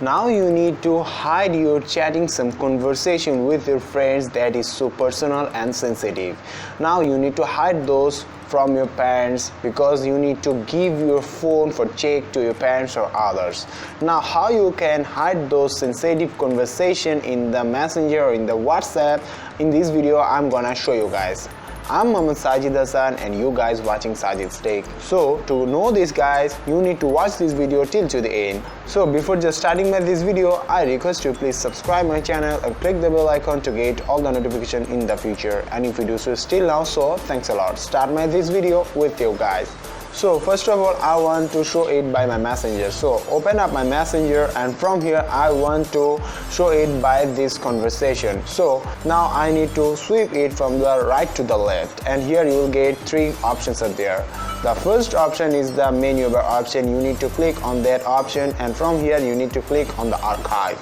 Now you need to hide your chatting some conversation with your friends that is so personal and sensitive. Now you need to hide those from your parents because you need to give your phone for check to your parents or others. Now how you can hide those sensitive conversation in the Messenger or in the WhatsApp, in this video I'm gonna show you guys. I'm Sajidz and you guys watching Sajidz Take. So to know this guys, you need to watch this video till to the end. So before just starting with this video, I request you please subscribe my channel and click the bell icon to get all the notification in the future. And if you do so still now, so thanks a lot. Start my this video with you guys. So first of all I want to show it by my Messenger. So open up my Messenger and from here I want to show it by this conversation. So now I need to sweep it from the right to the left and here you will get three options are there. The first option is the menu bar option. You need to click on that option and from here you need to click on the archive.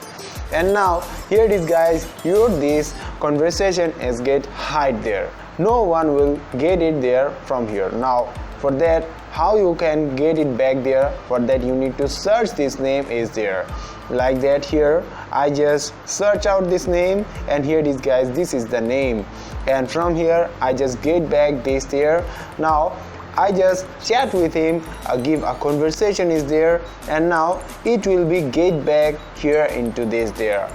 And now here it is guys, this conversation is get hide there. No one will get it there from here. Now for that, how you can get it back there? For that you need to search this name is there. Like that here, I just search out this name and here it is guys, this is the name. And from here, I just get back this there. Now, I just chat with him, give a conversation is there and now it will be get back here into this there.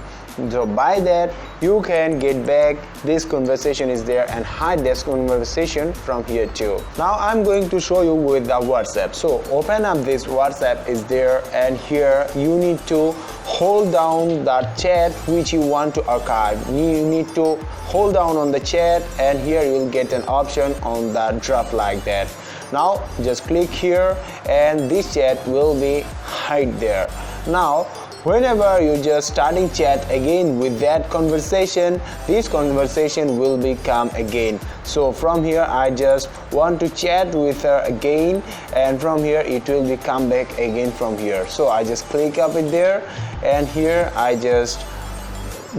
So by that you can get back this conversation is there and hide this conversation from here too. Now I'm going to show you with the WhatsApp. So open up this WhatsApp is there and here you need to hold down the chat which you want to archive. You need to hold down on the chat and here you will get an option on the drop like that. Now just click here and this chat will be hide there. Now whenever you just starting chat again with that conversation, this conversation will become again. So from here I just want to chat with her again and from here it will become back again from here. So I just click up it there and here I just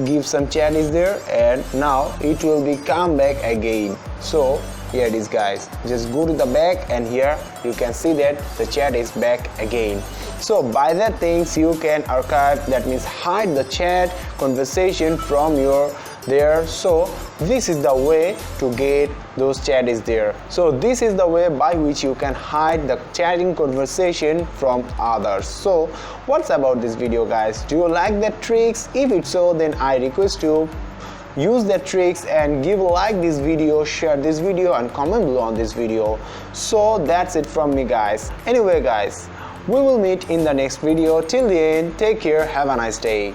give some chat is there and now it will become back again. So here it is guys, just go to the back and here you can see that the chat is back again. So by that things you can archive, that means hide the chat conversation from your there. So this is the way to get those chat is there. So this is the way by which you can hide the chatting conversation from others. So what's about this video guys? Do you like the tricks? If it's so, then I request you use the tricks and give a like this video, share this video and comment below on this video. So that's it from me guys. Anyway guys, we will meet in the next video. Till the end, take care, have a nice day.